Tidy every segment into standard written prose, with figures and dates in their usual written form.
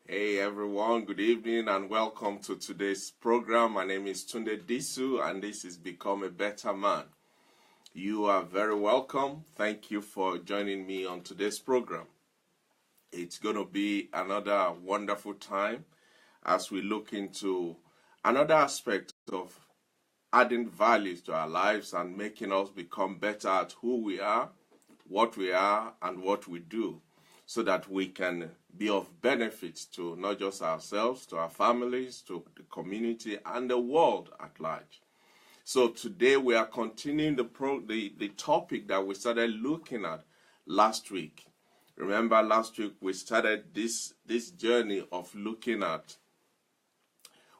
Hey everyone, good evening and welcome to today's program. My name is Tunde Disu and this is Become a Better Man. You are very welcome. Thank you for joining me on today's program. It's going to be another wonderful time as we look into another aspect of adding values to our lives and making us become better at who we are, and what we do, so that we can be of benefit to not just ourselves, to our families, to the community, and the world at large. So today we are continuing the topic that we started looking at last week. Remember, last week we started this journey of looking at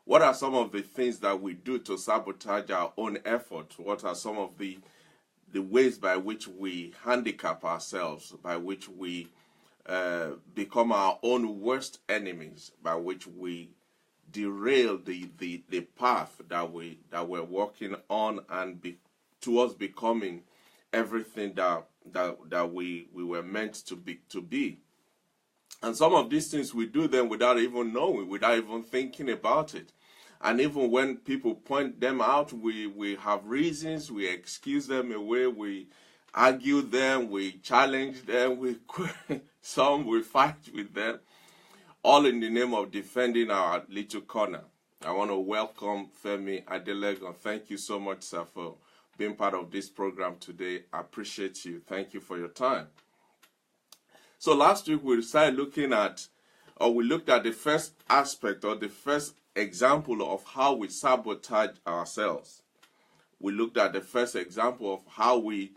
what are some of the things that we do to sabotage our own efforts. What are some of the ways by which we handicap ourselves, by which we become our own worst enemies, by which we derail the path that we're walking on and towards becoming everything that we were meant to be. And some of these things we do them without even knowing, without even thinking about it. And even when people point them out, we have reasons, we excuse them away, we argue them, we challenge them, we fight with them, all in the name of defending our little corner. I want to welcome Femi Adelegon. Thank you so much, sir, for being part of this program today. I appreciate you. Thank you for your time. So last week we looked at the first aspect, or the first example of how we sabotage ourselves. We looked at the first example of how we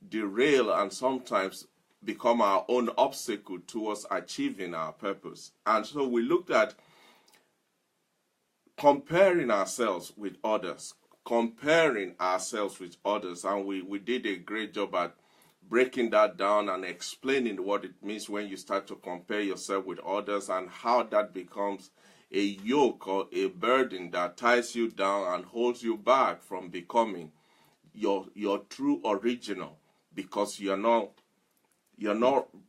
derail and sometimes become our own obstacle towards achieving our purpose. And so we looked at comparing ourselves with others, and we did a great job at breaking that down and explaining what it means when you start to compare yourself with others and how that becomes a yoke or a burden that ties you down and holds you back from becoming your true original, because you're not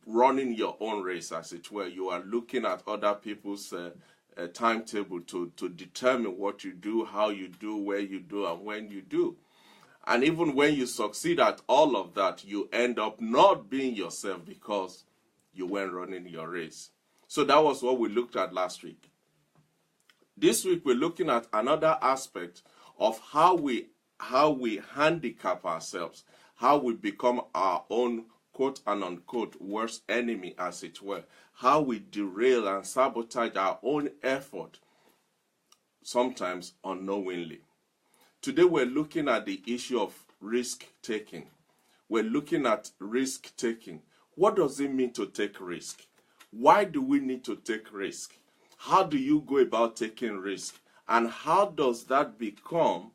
running your own race, as it were. You are looking at other people's timetable to determine what you do, how you do, where you do, and when you do. And even when you succeed at all of that, you end up not being yourself because you weren't running your race. So that was what we looked at last week. This week we're looking at another aspect of how we handicap ourselves, how we become our own quote and unquote worst enemy, as it were, how we derail and sabotage our own effort, sometimes unknowingly. Today we're looking at the issue of risk-taking. We're looking at risk-taking. What does it mean to take risk? Why do we need to take risk? How do you go about taking risk? And how does that become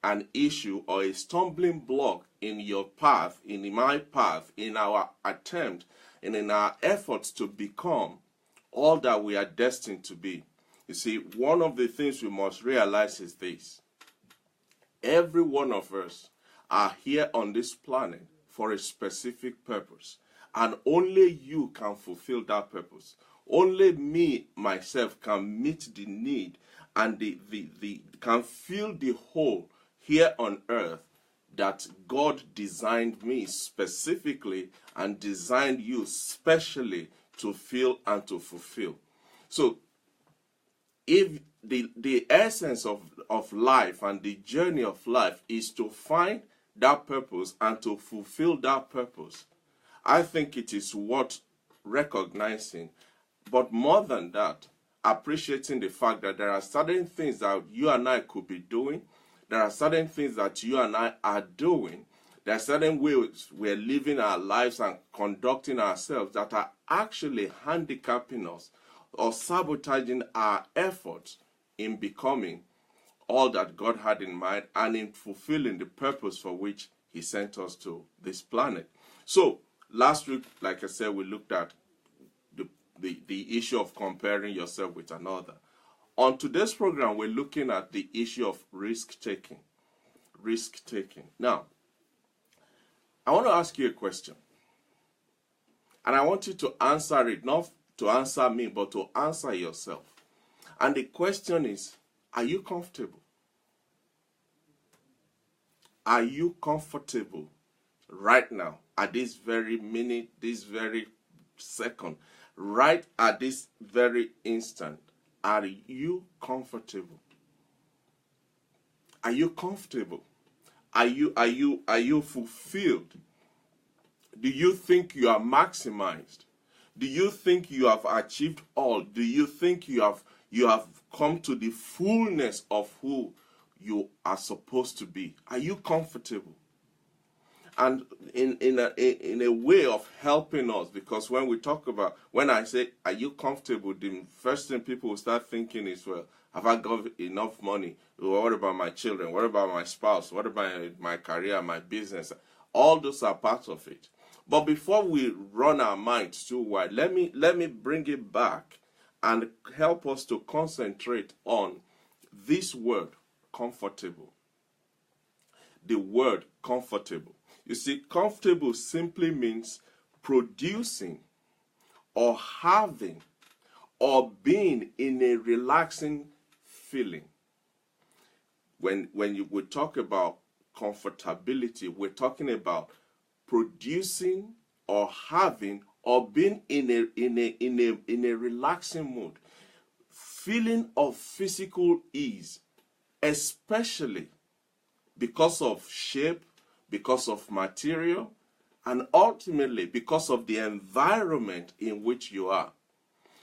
an issue or a stumbling block in your path, in my path, in our attempt, and in our efforts to become all that we are destined to be? You see, one of the things we must realize is this. Every one of us are here on this planet for a specific purpose, and only you can fulfill that purpose. Only me, myself, can meet the need and can fill the hole here on earth that God designed me specifically and designed you specially to fill and to fulfill. So if the essence of life and the journey of life is to find that purpose and to fulfill that purpose, I think it is worth recognizing, but more than that, appreciating the fact that there are certain things that you and I could be doing. There are certain things that you and I are doing. There are certain ways we're living our lives and conducting ourselves that are actually handicapping us or sabotaging our efforts in becoming all that God had in mind and in fulfilling the purpose for which He sent us to this planet. So last week, like I said, we looked at the issue of comparing yourself with another. On today's program, we're looking at the issue of risk-taking. Now, I want to ask you a question. And I want you to answer it, not to answer me, but to answer yourself. And the question is, are you comfortable? Are you comfortable right now, at this very minute, this very second, right at this very instant? Are you comfortable? Are you comfortable? Are you fulfilled? Do you think you are maximized? Do you think you have achieved all? Do you think you have come to the fullness of who you are supposed to be? Are you comfortable? And in a way of helping us, because when I say, are you comfortable, the first thing people will start thinking is, well, have I got enough money? What about my children? What about my spouse? What about my career, my business? All those are parts of it. But before we run our minds too wide, let me bring it back and help us to concentrate on this word, comfortable. The word comfortable. You see, comfortable simply means producing or having or being in a relaxing feeling. When we talk about comfortability, we're talking about producing or having or being in a relaxing mood, feeling of physical ease, especially because of shape, because of material, and ultimately because of the environment in which you are.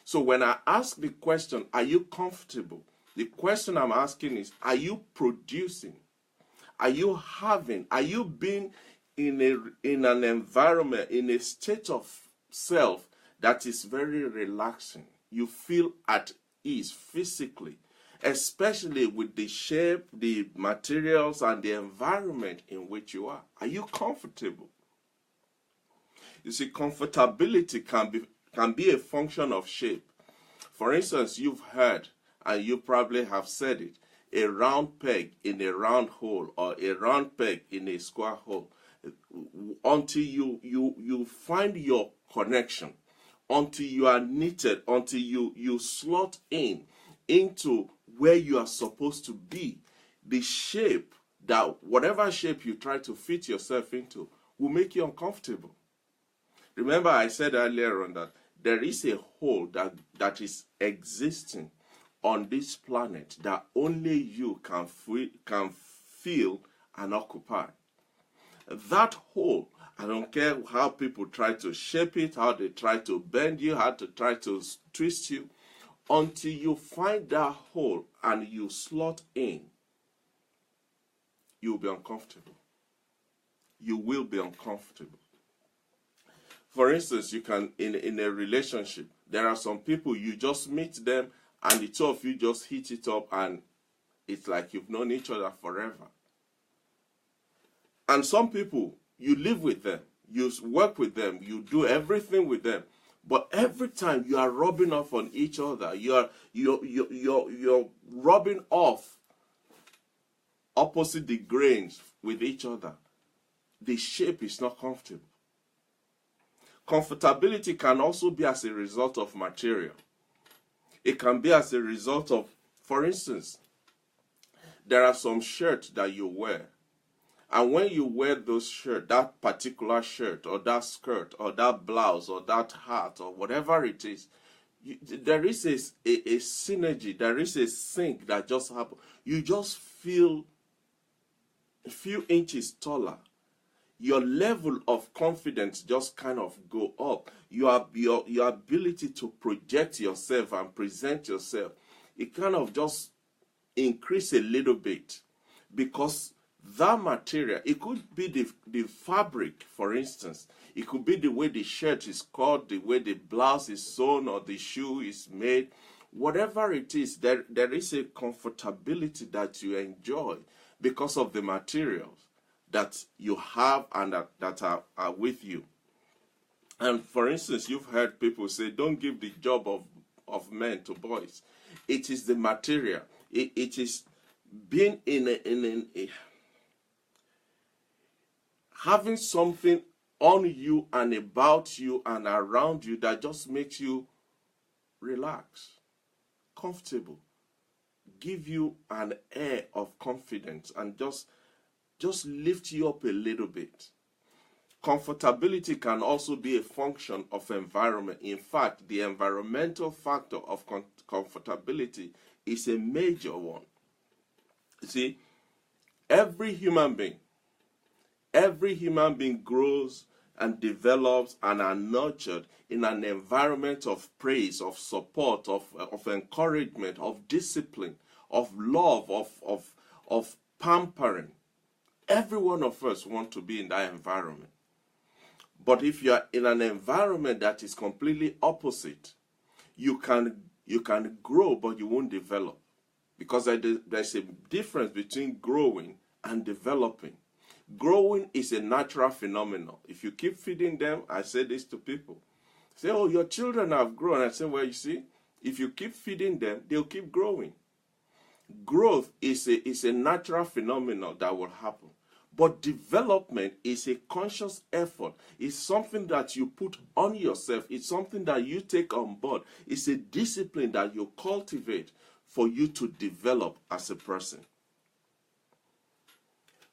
So when I ask the question, are you comfortable? The question I'm asking is, are you producing? Are you having? Are you being in an environment, in a state of self that is very relaxing? You feel at ease physically, especially with the shape, the materials, and the environment in which you are. Are you comfortable? You see, comfortability can be a function of shape. For instance, you've heard, and you probably have said it, a round peg in a round hole, or a round peg in a square hole. Until you find your connection, until you are knitted, until you slot into where you are supposed to be, the shape, that whatever shape you try to fit yourself into, will make you uncomfortable. Remember, I said earlier on that there is a hole that is existing on this planet that only you can feel and occupy. That hole, I don't care how people try to shape it, how they try to bend you, how to try to twist you, until you find that hole and you slot in, you'll be uncomfortable. You will be uncomfortable. For instance, you can, in a relationship, there are some people, you just meet them and the two of you just hit it up and it's like you've known each other forever. And some people, you live with them, you work with them, you do everything with them, but every time you are rubbing off on each other, you're rubbing off opposite the grains with each other. The shape is not comfortable. Comfortability can also be as a result of material. It can be as a result of, for instance, there are some shirts that you wear. And when you wear those shirts, that particular shirt or that skirt or that blouse or that hat or whatever it is, there is a synergy, there is a sync that just happens. You just feel a few inches taller. Your level of confidence just kind of go up. Your ability to project yourself and present yourself, it kind of just increase a little bit, because that material, it could be the fabric, for instance. It could be the way the shirt is cut, the way the blouse is sewn, or the shoe is made. Whatever it is, there is a comfortability that you enjoy because of the materials that you have and that are with you. And for instance, you've heard people say, don't give the job of men to boys. It is the material. It is being in having something on you and about you and around you that just makes you relax, comfortable, give you an air of confidence, and just lift you up a little bit. Comfortability can also be a function of environment. In fact, the environmental factor of comfortability is a major one. You see, every human being grows and develops and are nurtured in an environment of praise, of support, of encouragement, of discipline, of love, of pampering. Every one of us want to be in that environment. But if you are in an environment that is completely opposite, you can grow, but you won't develop. Because there's a difference between growing and developing. Growing is a natural phenomenon. If you keep feeding them, I say this to people. Say, oh, your children have grown. I say, well, you see, if you keep feeding them, they'll keep growing. Growth is a natural phenomenon that will happen. But development is a conscious effort. It's something that you put on yourself. It's something that you take on board. It's a discipline that you cultivate for you to develop as a person.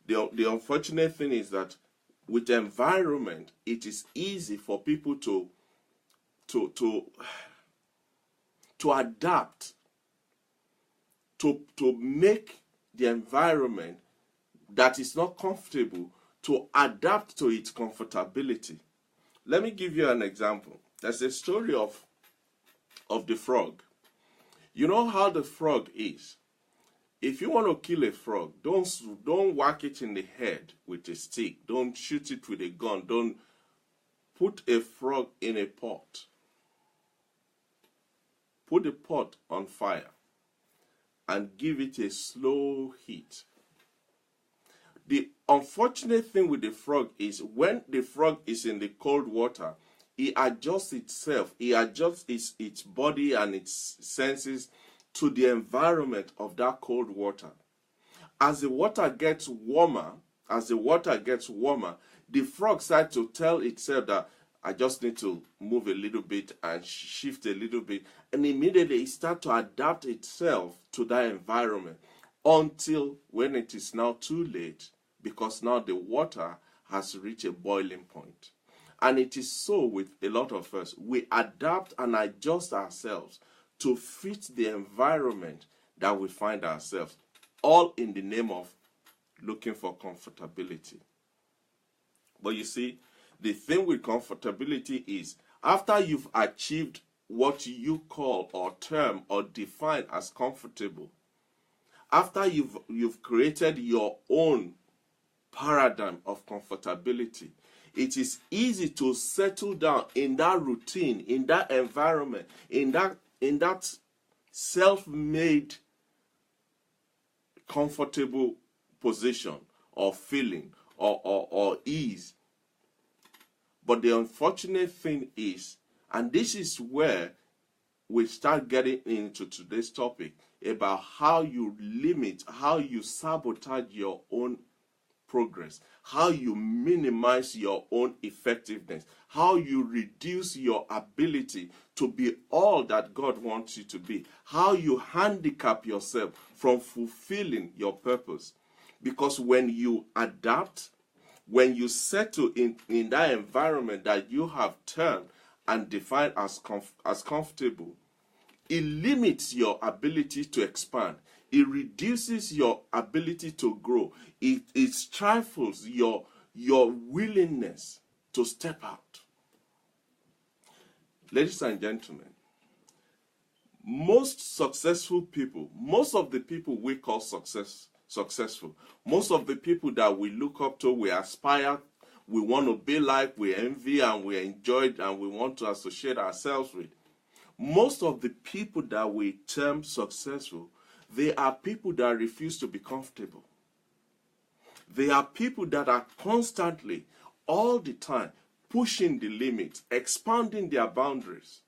The unfortunate thing is that with environment, it is easy for people to adapt, to make the environment that is not comfortable, to adapt to its comfortability. Let me give you an example. There's a story of the frog. You know how the frog is. If you want to kill a frog, don't whack it in the head with a stick. Don't shoot it with a gun. Don't put a frog in a pot. Put the pot on fire and give it a slow heat. The unfortunate thing with the frog is when the frog is in the cold water, it adjusts itself. It adjusts its body and its senses to the environment of that cold water. As the water gets warmer, the frog starts to tell itself that I just need to move a little bit and shift a little bit. And immediately it starts to adapt itself to that environment until when it is now too late, because now the water has reached a boiling point. And it is so with a lot of us. We adapt and adjust ourselves to fit the environment that we find ourselves, all in the name of looking for comfortability. But you see, the thing with comfortability is, after you've achieved what you call or term or define as comfortable, after you've created your own paradigm of comfortability, it is easy to settle down in that routine, in that environment, in that self-made comfortable position or feeling or ease. But the unfortunate thing is, and this is where we start getting into today's topic, about how you limit, how you sabotage your own progress, how you minimize your own effectiveness, how you reduce your ability to be all that God wants you to be, how you handicap yourself from fulfilling your purpose. Because when you adapt, when you settle in that environment that you have termed and defined as comfortable, it limits your ability to expand. It reduces your ability to grow. It stifles your willingness to step out. Ladies and gentlemen, most successful people, most of the people we call successful, most of the people that we look up to, we aspire, we want to be like, we envy and we enjoy and we want to associate ourselves with, most of the people that we term successful, they are people that refuse to be comfortable. They are people that are constantly, all the time, pushing the limits, expanding their boundaries,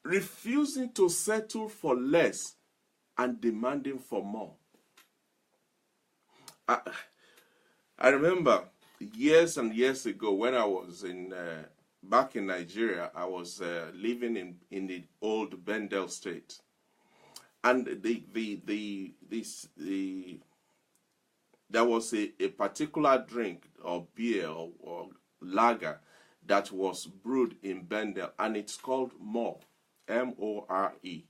refusing to settle for less and demanding for more. I remember years and years ago when I was in back in Nigeria, I was living in the old Bendel state, and there was a particular drink or beer or lager that was brewed in Bendel, and it's called More, M-O-R-E.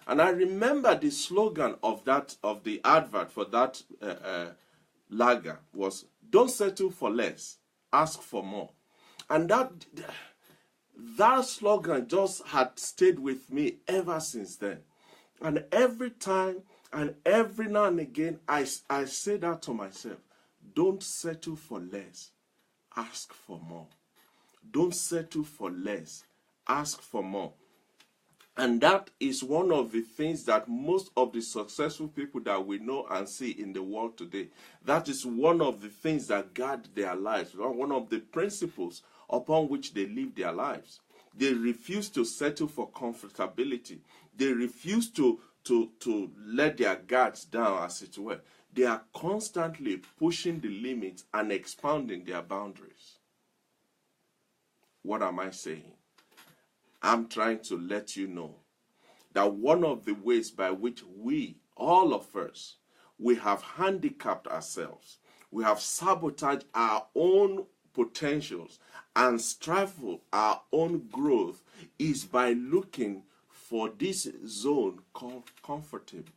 And I remember the slogan of the advert for that lager was, "Don't settle for less, ask for more." And that slogan just had stayed with me ever since then. And every time and every now and again, I say that to myself: don't settle for less, ask for more. Don't settle for less, ask for more. And that is one of the things that most of the successful people that we know and see in the world today, that is one of the things that guide their lives, one of the principles upon which they live their lives. They refuse to settle for comfortability. They refuse to let their guards down, as it were. They are constantly pushing the limits and expanding their boundaries. What am I saying? I'm trying to let you know that one of the ways by which we, all of us, we have handicapped ourselves, we have sabotaged our own potentials and stifled our own growth, is by looking for this zone called comfortable.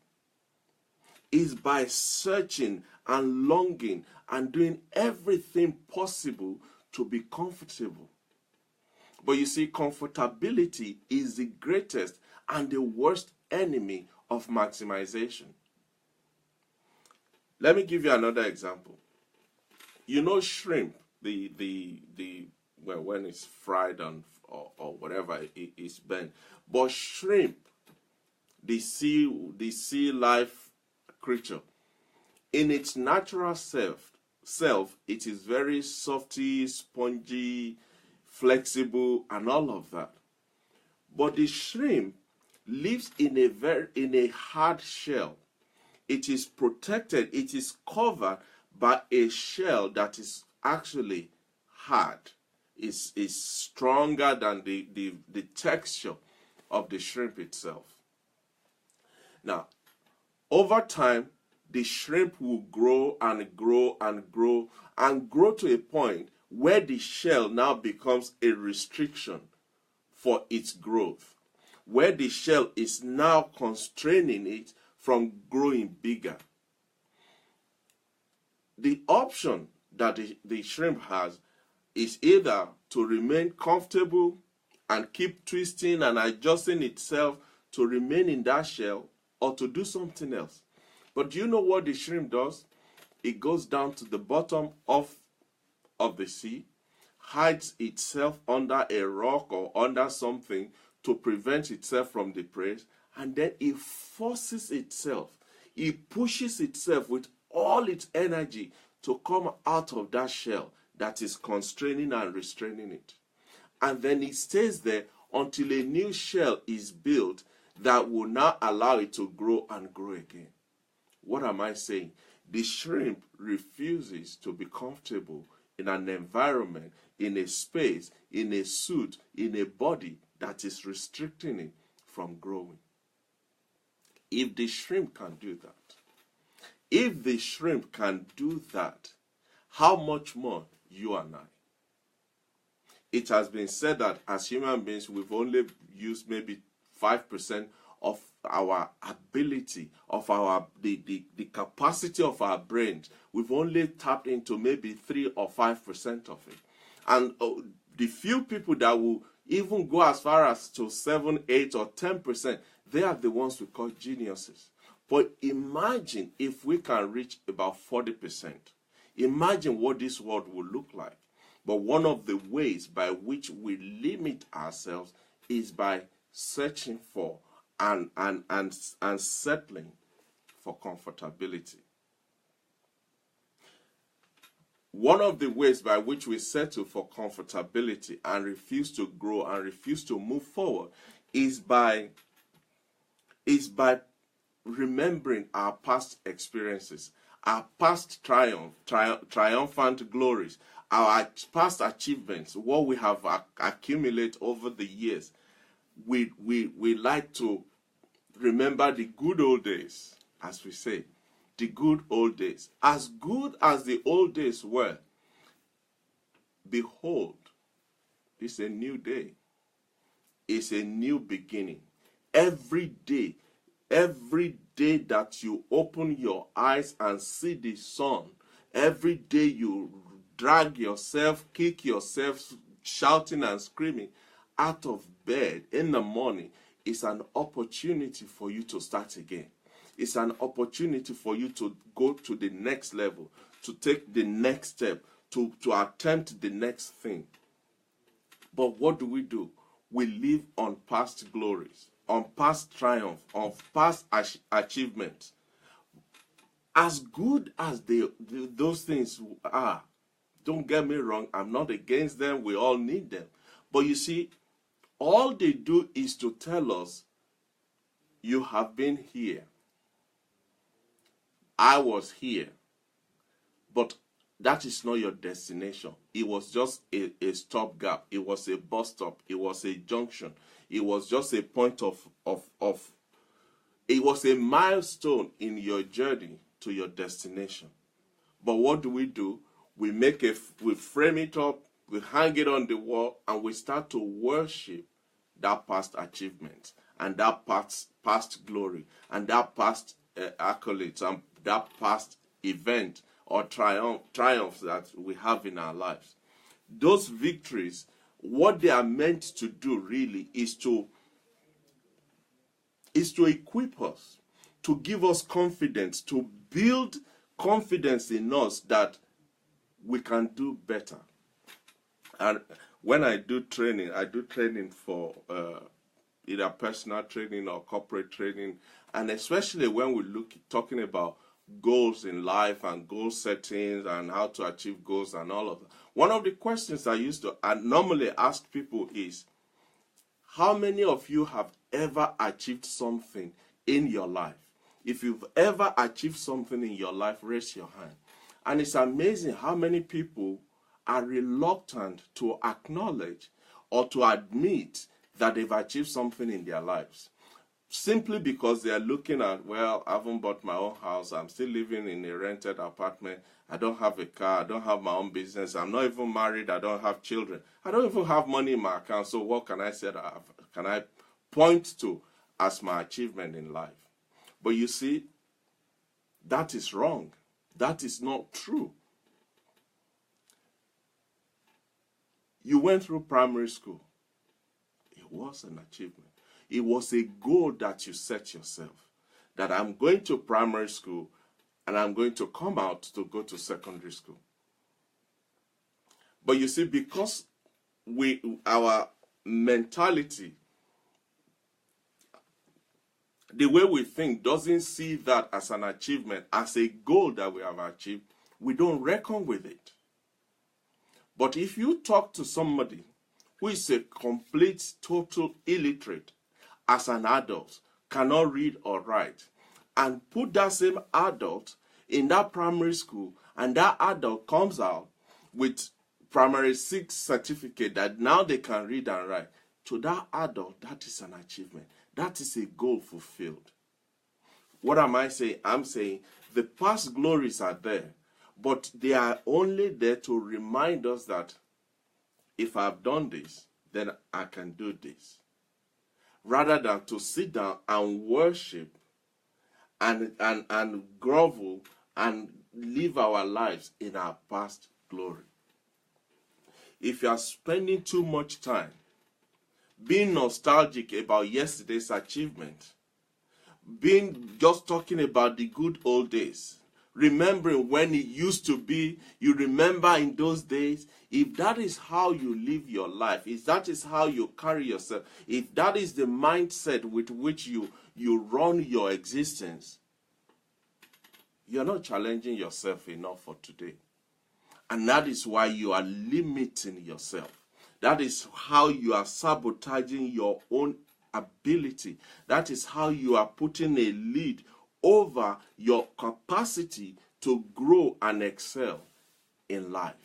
Is by searching and longing and doing everything possible to be comfortable. But you see, comfortability is the greatest and the worst enemy of maximization. Let me give you another example. You know shrimp, well, when it's fried or whatever it is burnt. But shrimp, the sea life creature, in its natural self, it is very softy, spongy, flexible, and all of that. But the shrimp lives in a hard shell. It is protected, it is covered by a shell that is actually hard. Is stronger than the texture of the shrimp itself. Now, over time, the shrimp will grow and grow and grow and grow to a point where the shell now becomes a restriction for its growth, where the shell is now constraining it from growing bigger. The option that the shrimp has is either to remain comfortable and keep twisting and adjusting itself to remain in that shell, or to do something else. But do you know what the shrimp does? It goes down to the bottom of the sea, hides itself under a rock or under something to prevent itself from the prey, and then it forces itself, it pushes itself with all its energy to come out of that shell that is constraining and restraining it. And then it stays there until a new shell is built that will now allow it to grow and grow again. What am I saying? The shrimp refuses to be comfortable in an environment, in a space, in a suit, in a body that is restricting it from growing. If the shrimp can do that, how much more you and I? It has been said that as human beings, we've only used maybe 5% of our ability, of the capacity of our brains. We've only tapped into maybe 3 or 5% of it. And the few people that will even go as far as to 7, 8, or 10%, they are the ones we call geniuses. But imagine if we can reach about 40%. Imagine what this world will look like. But one of the ways by which we limit ourselves is by searching for and settling for comfortability. One of the ways by which we settle for comfortability and refuse to grow and refuse to move forward is by remembering our past experiences, our past triumphant glories, our past achievements, what we have accumulated over the years, we like to remember the good old days, as we say, the good old days. As good as the old days were, behold, it's a new day. It's a new beginning. Every day that you open your eyes and see the sun, every day you drag yourself, kick yourself, shouting and screaming out of bed in the morning, is an opportunity for you to start again. It's an opportunity for you to go to the next level, to take the next step, to attempt the next thing. But what do? We live on past glories, on past triumph, on past achievements. As good as those things are, don't get me wrong, I'm not against them, we all need them. But you see, all they do is to tell us, you have been here. I was here. But that is not your destination. It was just a stopgap. It was a bus stop. It was a junction. It was just a point of it was a milestone in your journey to your destination. But what do? We frame it up, we hang it on the wall, and we start to worship that past achievement and that past glory and that past accolades and that past event or triumphs that we have in our lives. Those victories, what they are meant to do really is to equip us, to give us confidence, to build confidence in us that we can do better. And when I do training for either personal training or corporate training, and especially when we talking about goals in life and goal settings and how to achieve goals and all of that. One of the questions I normally ask people is, how many of you have ever achieved something in your life? If you've ever achieved something in your life, raise your hand. And it's amazing how many people are reluctant to acknowledge or to admit that they've achieved something in their lives. Simply because they are looking at, well, I haven't bought my own house, I'm still living in a rented apartment, I don't have a car, I don't have my own business, I'm not even married, I don't have children, I don't even have money in my account, so what can I say that can I point to as my achievement in life? But you see, that is wrong. That is not true. You went through primary school. It was an achievement. It was a goal that you set yourself, that I'm going to primary school and I'm going to come out to go to secondary school. But you see, because our mentality, the way we think, doesn't see that as an achievement, as a goal that we have achieved, we don't reckon with it. But if you talk to somebody who is a complete, total illiterate, as an adult, cannot read or write, and put that same adult in that primary school, and that adult comes out with primary 6 certificate that now they can read and write, to that adult, that is an achievement. That is a goal fulfilled. What am I saying? I'm saying the past glories are there, but they are only there to remind us that if I've done this, then I can do this. Rather than to sit down and worship and grovel and live our lives in our past glory. If you are spending too much time being nostalgic about yesterday's achievement, just talking about the good old days, remembering when it used to be, you remember in those days, if that is how you live your life, if that is how you carry yourself, if that is the mindset with which you run your existence, you're not challenging yourself enough for today. And that is why you are limiting yourself. That is how you are sabotaging your own ability. That is how you are putting a lid over your capacity to grow and excel in life.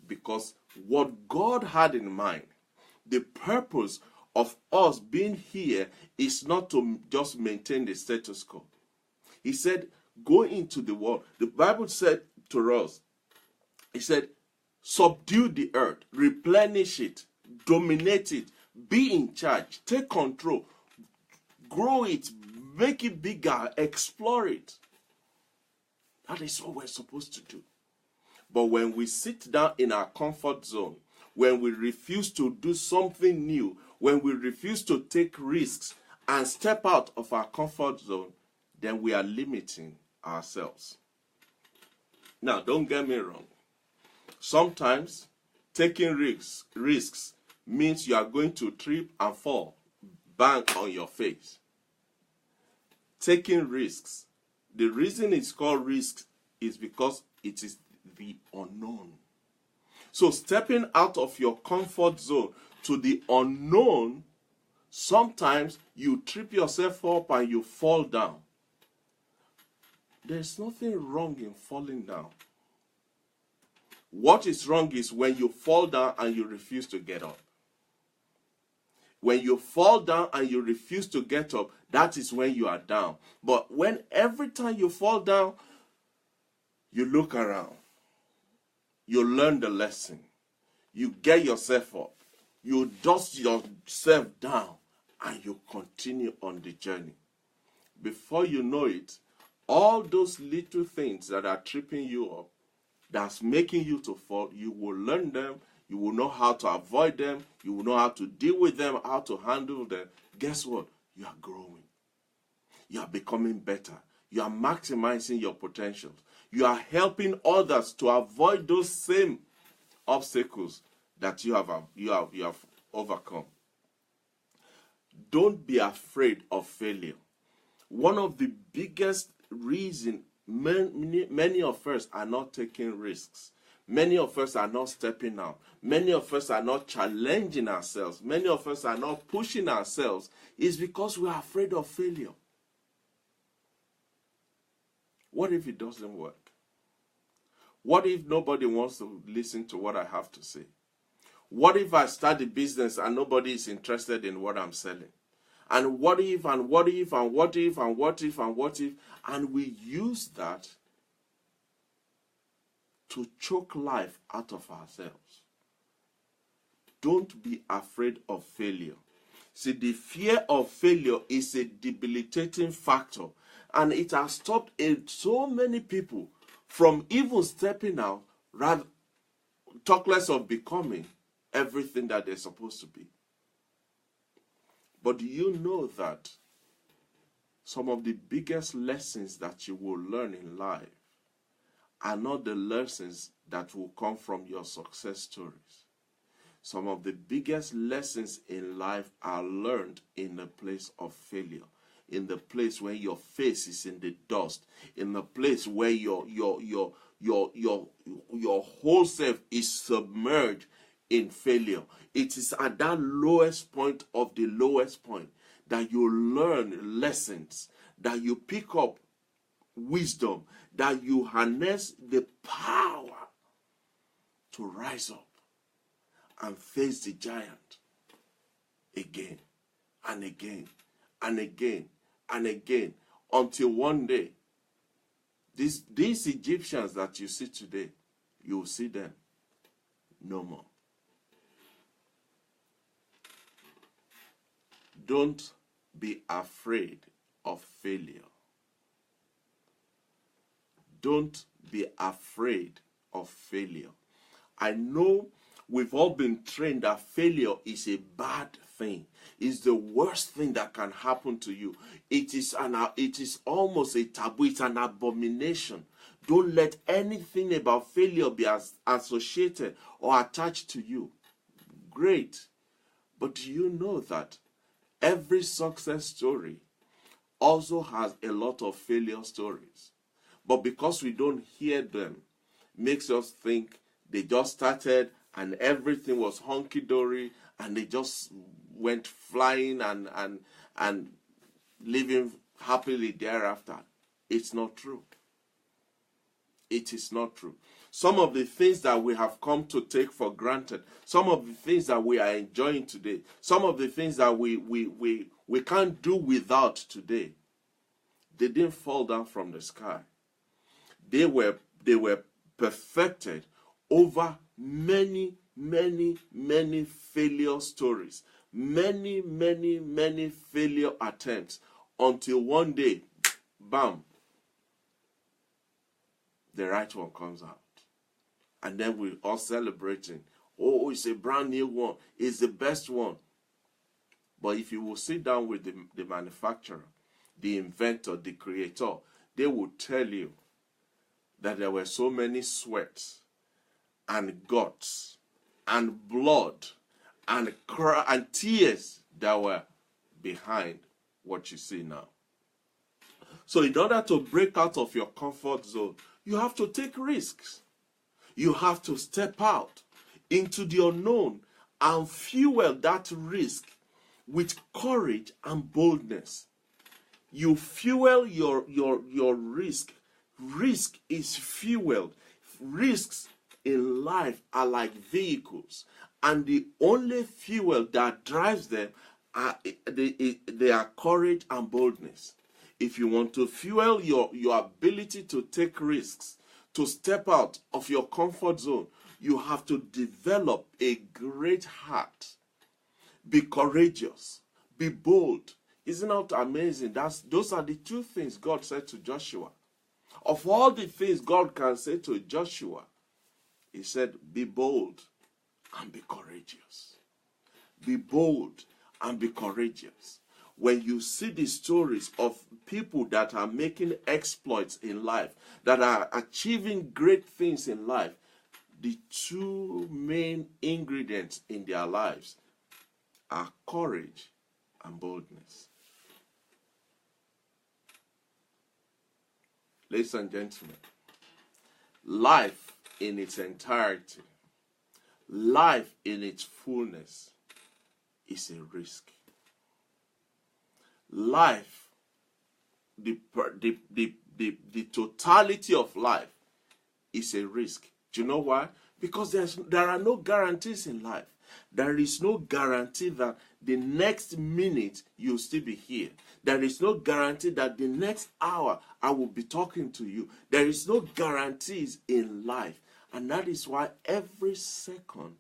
Because what God had in mind, the purpose of us being here is not to just maintain the status quo. He said, go into the world. The Bible said to us, he said, subdue the earth, replenish it, dominate it, be in charge, take control, grow it, make it bigger, explore it. That is what we're supposed to do. But when we sit down in our comfort zone, when we refuse to do something new, when we refuse to take risks and step out of our comfort zone, then we are limiting ourselves. Now, don't get me wrong. Sometimes taking risks means you are going to trip and fall, bang on your face. Taking risks, the reason it's called risks is because it is the unknown. So stepping out of your comfort zone to the unknown, sometimes you trip yourself up and you fall down. There's nothing wrong in falling down. What is wrong is when you fall down and you refuse to get up. When you fall down and you refuse to get up, that is when you are down. But when every time you fall down, you look around, you learn the lesson, you get yourself up, you dust yourself down, and you continue on the journey. Before you know it, all those little things that are tripping you up, that's making you to fall, you will learn them, you will know how to avoid them, you will know how to deal with them, how to handle them. Guess what? You are growing. You are becoming better. You are maximizing your potentials. You are helping others to avoid those same obstacles that you have overcome. Don't be afraid of failure. One of the biggest reasons many of us are not taking risks, many of us are not stepping out, many of us are not challenging ourselves, many of us are not pushing ourselves, is because we are afraid of failure. What if it doesn't work? What if nobody wants to listen to what I have to say? What if I start a business and nobody is interested in what I'm selling? And what if, and what if, and what if, and what if, and what if, and we use that to choke life out of ourselves. Don't be afraid of failure. See, the fear of failure is a debilitating factor, and it has stopped so many people from even stepping out, rather talk less of becoming everything that they're supposed to be. But do you know that some of the biggest lessons that you will learn in life are not the lessons that will come from your success stories? Some of the biggest lessons in life are learned in the place of failure, in the place where your face is in the dust, in the place where your whole self is submerged in failure. It is at that lowest point of the lowest point that you learn lessons, that you pick up wisdom, that you harness the power to rise up and face the giant again and again and again and again, until one day these Egyptians that you see today, you will see them no more. Don't be afraid of failure. Don't be afraid of failure. I know we've all been trained that failure is a bad thing. It's the worst thing that can happen to you. It is almost a taboo. It's an abomination. Don't let anything about failure be associated or attached to you. Great. But do you know that every success story also has a lot of failure stories? But because we don't hear them, makes us think they just started and everything was hunky-dory and they just went flying and living happily thereafter. It's not true. It is not true. some of the things that we have come to take for granted, some of the things that we are enjoying today, some of the things that we can't do without today, they didn't fall down from the sky. They were perfected over many failure stories, many failure attempts, until one day, bam, the right one comes out. And then we're all celebrating. Oh, it's a brand new one. It's the best one. But if you will sit down with the manufacturer, the inventor, the creator, they will tell you that there were so many sweats and guts and blood and tears that were behind what you see now. So in order to break out of your comfort zone, you have to take risks. You have to step out into the unknown and fuel that risk with courage and boldness. You fuel your risk. Risk is fueled. Risks in life are like vehicles, and the only fuel that drives them they are courage and boldness. If you want to fuel your ability to take risks, to step out of your comfort zone, you have to develop a great heart. Be courageous. Be bold. Isn't that amazing? Those are the two things God said to Joshua. Of all the things God can say to Joshua, he said, be bold and be courageous. Be bold and be courageous. When you see the stories of people that are making exploits in life, that are achieving great things in life, the two main ingredients in their lives are courage and boldness. Ladies and gentlemen, life in its entirety, life in its fullness is a risk. Life, the totality of life is a risk. Do you know why? Because there are no guarantees in life. There is no guarantee that the next minute you'll still be here. There is no guarantee that the next hour I will be talking to you. There is no guarantees in life. And that is why every second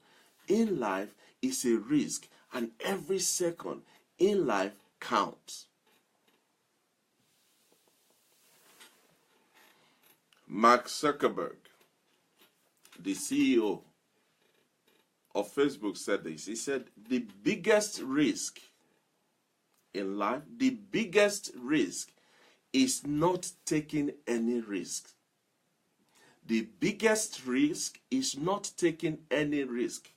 in life is a risk. And every second in life counts. Mark Zuckerberg, the CEO of Facebook, said this. He said, the biggest risk in life, the biggest risk is not taking any risk. The biggest risk is not taking any risk.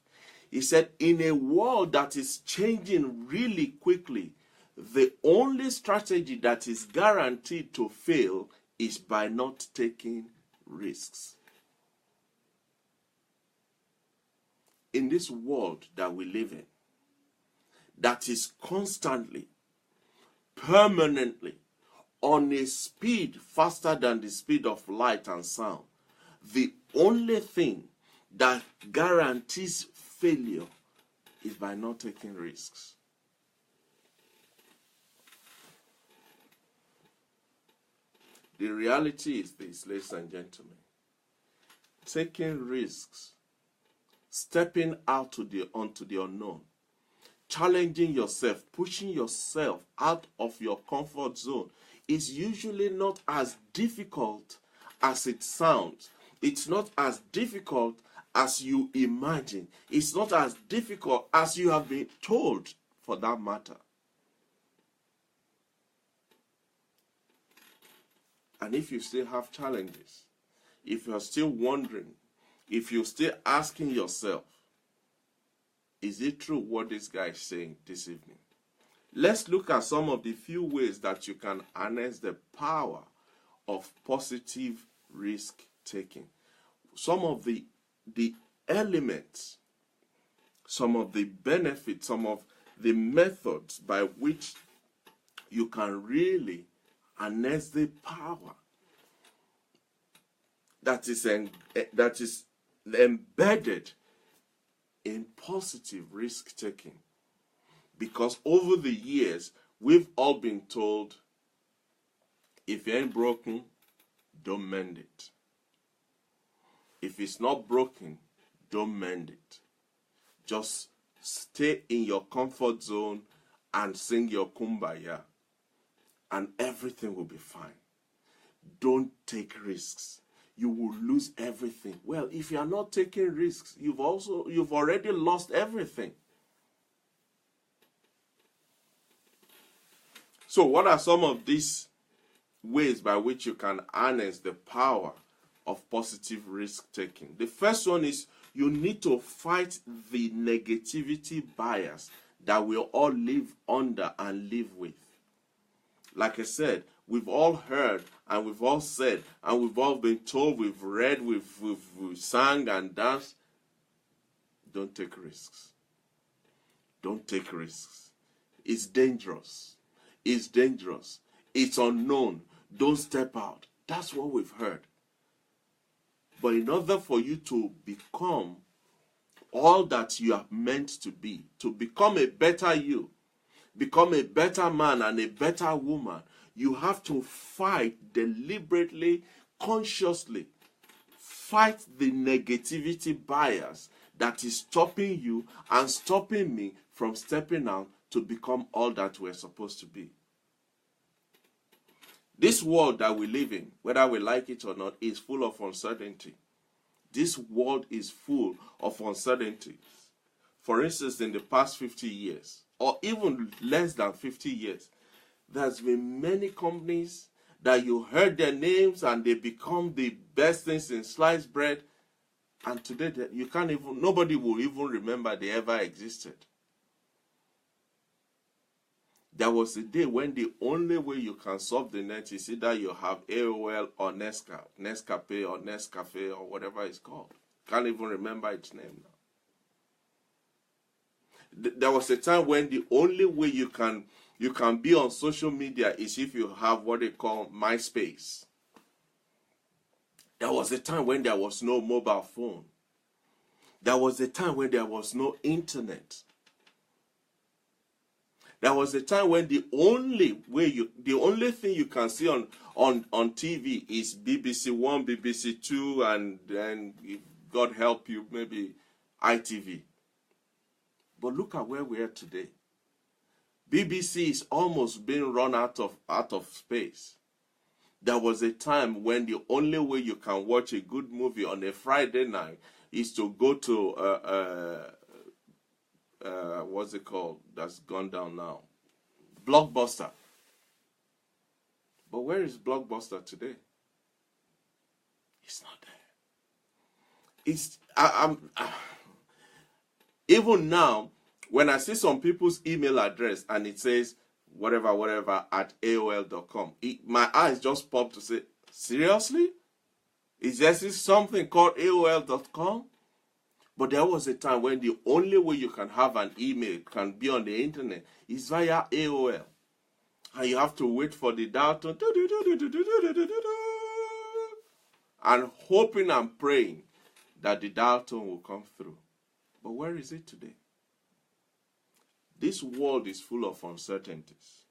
He said, in a world that is changing really quickly, the only strategy that is guaranteed to fail is by not taking risks. In this world that we live in, that is constantly, permanently, on a speed faster than the speed of light and sound, the only thing that guarantees failure is by not taking risks. The reality is this, ladies and gentlemen. Taking risks, stepping out onto the unknown, challenging yourself, pushing yourself out of your comfort zone is usually not as difficult as it sounds. It's not as difficult as you imagine. It's not as difficult as you have been told, for that matter. And if you still have challenges, if you're still wondering, if you're still asking yourself, is it true what this guy is saying this evening? Let's look at some of the few ways that you can harness the power of positive risk taking. Some of the elements, some of the benefits, some of the methods by which you can really harness the power that is embedded in positive risk taking. Because over the years, we've all been told, if it ain't broken, don't mend it. If it's not broken, don't mend it. Just stay in your comfort zone and sing your kumbaya, and everything will be fine. Don't take risks. You will lose everything. Well, if you are not taking risks, you've already lost everything. So what are some of these ways by which you can harness the power of positive risk taking? The first one is you need to fight the negativity bias that we all live under and live with. Like I said, we've all heard and we've all said and we've all been told, we've read, we've sang and danced. Don't take risks. Don't take risks. It's dangerous. It's dangerous. It's unknown. Don't step out. That's what we've heard. But in order for you to become all that you are meant to become a better you, become a better man and a better woman, you have to fight deliberately, consciously. Fight the negativity bias that is stopping you and stopping me from stepping out to become all that we're supposed to be. This world that we live in, whether we like it or not, is full of uncertainty. This world is full of uncertainties. For instance, in the past 50 years, or even less than 50 years, there's been many companies that you heard their names and they become the best things in sliced bread, and today nobody will even remember they ever existed. There was a day when the only way you can solve the net is either you have AOL or Nescafe or Nescafe or whatever it's called. Can't even remember its name now. There was a time when the only way you can be on social media is if you have what they call MySpace. There was a time when there was no mobile phone. There was a time when there was no internet. There was a time when the only thing you can see on TV is BBC One, BBC Two, and then, if God help you, maybe ITV. But look at where we are today. BBC is almost being run out of space. There was a time when the only way you can watch a good movie on a Friday night is to go to what's it called? That's gone down now. Blockbuster. But where is Blockbuster today? It's not there. Even now, when I see some people's email address and it says whatever at AOL.com, my eyes just pop to say, seriously? Is there something called AOL.com? But there was a time when the only way you can have an email, can be on the internet, is via AOL. And you have to wait for the dial tone, and hoping and praying that the dial tone will come through. But where is it today? This world is full of uncertainties.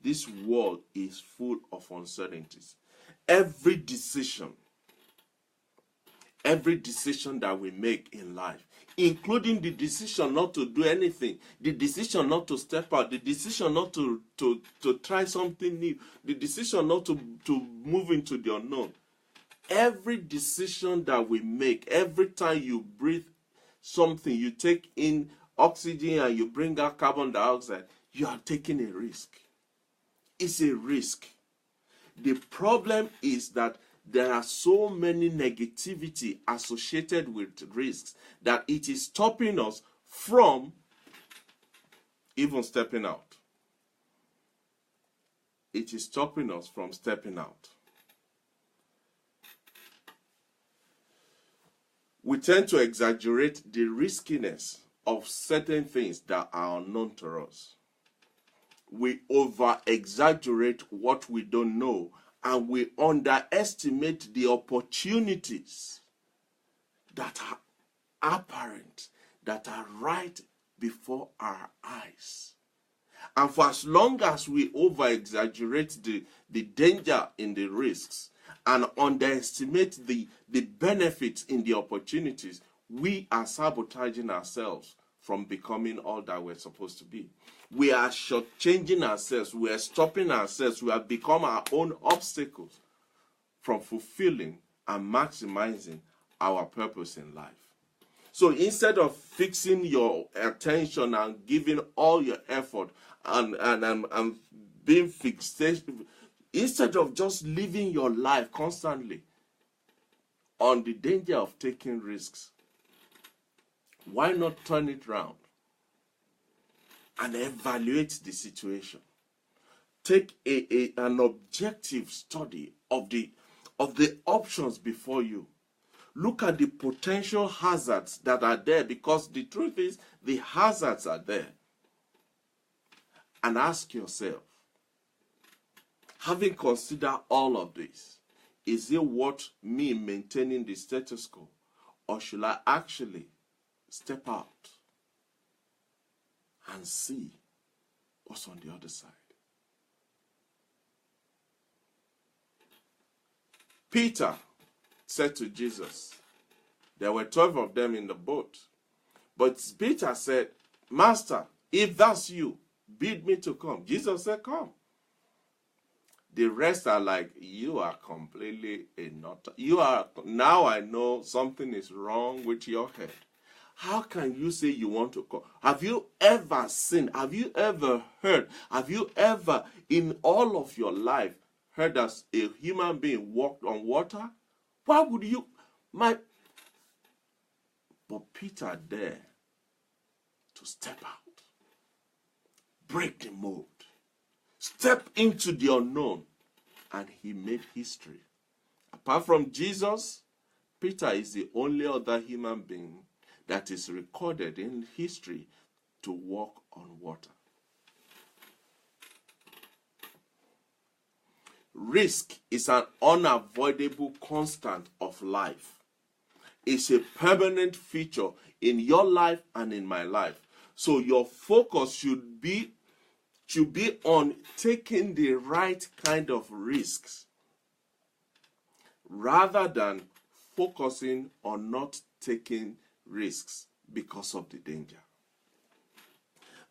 This world is full of uncertainties. Every decision that we make in life, including the decision not to do anything, the decision not to step out, the decision not to try something new, the decision not to move into the unknown. Every decision that we make, every time you breathe something, you take in oxygen and you bring out carbon dioxide, you are taking a risk. It's a risk. The problem is that there are so many negativity associated with risks that it is stopping us from even stepping out. It is stopping us from stepping out. We tend to exaggerate the riskiness of certain things that are unknown to us. We over-exaggerate what we don't know and we underestimate the opportunities that are apparent, that are right before our eyes. And for as long as we over-exaggerate the danger in the risks and underestimate the benefits in the opportunities, we are sabotaging ourselves from becoming all that we're supposed to be. We are shortchanging ourselves. We are stopping ourselves. We have become our own obstacles from fulfilling and maximizing our purpose in life. So instead of fixing your attention and giving all your effort and being fixated, instead of just living your life constantly on the danger of taking risks, why not turn it around and evaluate the situation? Take an objective study of the options before you. Look at the potential hazards that are there, because the truth is the hazards are there. And ask yourself, having considered all of this, is it worth me maintaining the status quo, or should I actually step out and see what's on the other side? Peter said to Jesus, there were 12 of them in the boat, but Peter said, Master, if that's you, bid me to come. Jesus said, come. The rest are like, you are completely a nut. Now I know something is wrong with your head. How can you say you want to come? Have you ever seen, have you ever heard, have you ever in all of your life heard as a human being walked on water? Why would you? But Peter dared to step out, break the mold, step into the unknown, and he made history. Apart from Jesus, Peter is the only other human being that is recorded in history to walk on water. Risk is an unavoidable constant of life. It's a permanent feature in your life and in my life. So your focus should be on taking the right kind of risks rather than focusing on not taking risks because of the danger.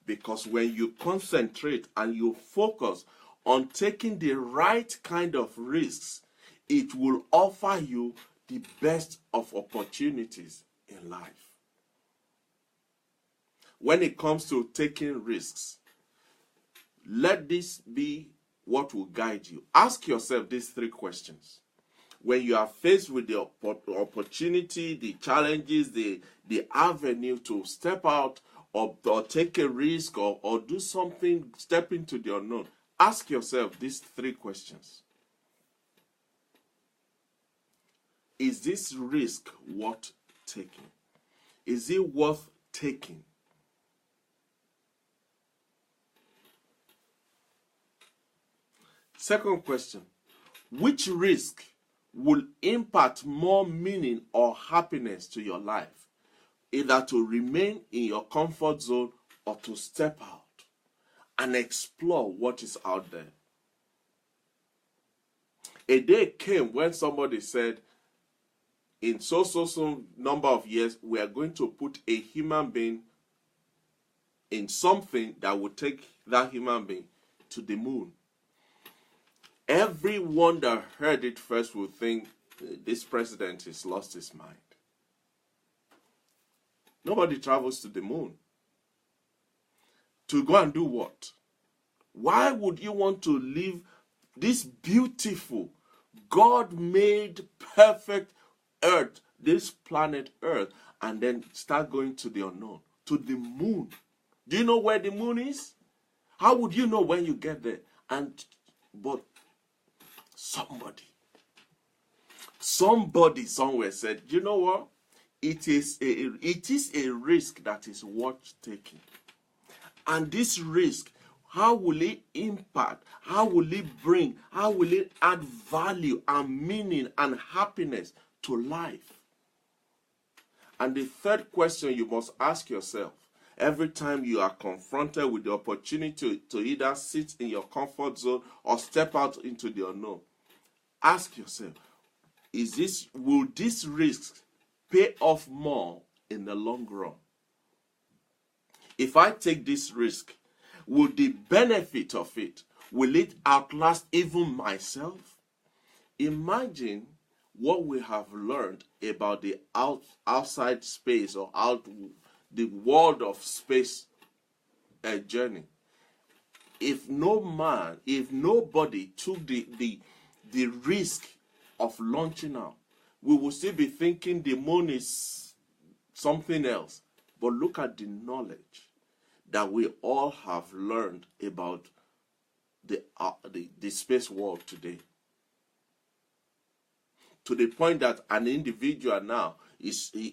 Because when you concentrate and you focus on taking the right kind of risks, it will offer you the best of opportunities in life. When it comes to taking risks, let this be what will guide you. Ask yourself these 3 questions. When you are faced with the opportunity, the challenges, the avenue to step out or take a risk or do something, step into the unknown, ask yourself these 3 questions. Is this risk worth taking? Is it worth taking? Second question, which risk will impart more meaning or happiness to your life? Either to remain in your comfort zone or to step out and explore what is out there. A day came when somebody said, in so number of years, we are going to put a human being in something that will take that human being to the moon. Everyone that heard it first will think this president has lost his mind. Nobody travels to the moon. To go and do what? Why would you want to leave this beautiful, God-made, perfect earth, this planet Earth, and then start going to the unknown, to the moon? Do you know where the moon is? How would you know when you get there? But somebody somewhere said, you know what? It is a risk that is worth taking. And this risk How will it impact? How will it bring? How will it add value and meaning and happiness to life? And the third question you must ask yourself every time you are confronted with the opportunity to either sit in your comfort zone or step out into the unknown, ask yourself, will this risk pay off more in the long run? If I take this risk, will the benefit of it, will it outlast even myself? Imagine what we have learned about the outside space or the world of space journey. If nobody took the risk of launching out, we will still be thinking the moon is something else. But look at the knowledge that we all have learned about the space world today. To the point that an individual now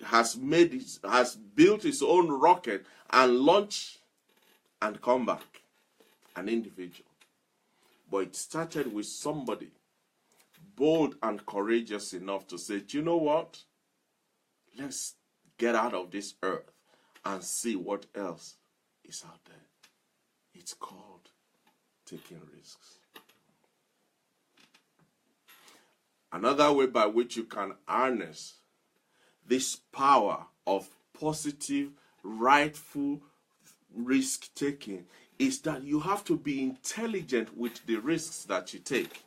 has built his own rocket and launch and come back. An individual. But it started with somebody bold and courageous enough to say, do you know what? Let's get out of this earth and see what else is out there. It's called taking risks. Another way by which you can harness this power of positive, rightful risk-taking is that you have to be intelligent with the risks that you take.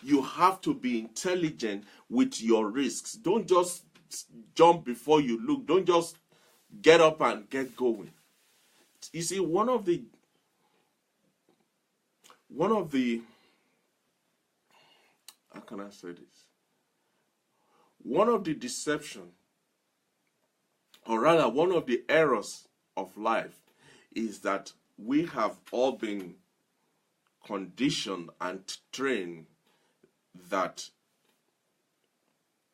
You have to be intelligent with your risks. Don't just jump before you look. Don't just get up and get going. You see, one of the how can I say this? One of the deception, or rather one of the errors of life, is that we have all been conditioned and trained that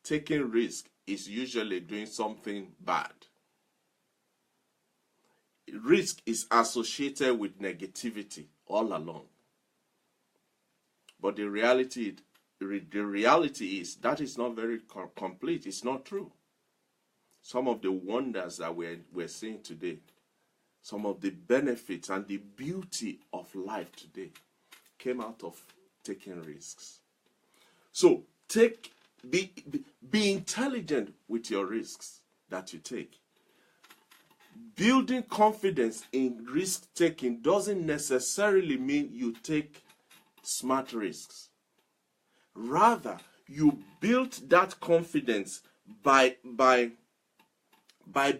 taking risk is usually doing something bad. Risk is associated with negativity all along. But the reality is that is not very complete. It's not true. Some of the wonders that we're seeing today, some of the benefits and the beauty of life today came out of taking risks. So be intelligent with your risks that you take. Building confidence in risk taking doesn't necessarily mean you take smart risks. Rather, you build that confidence by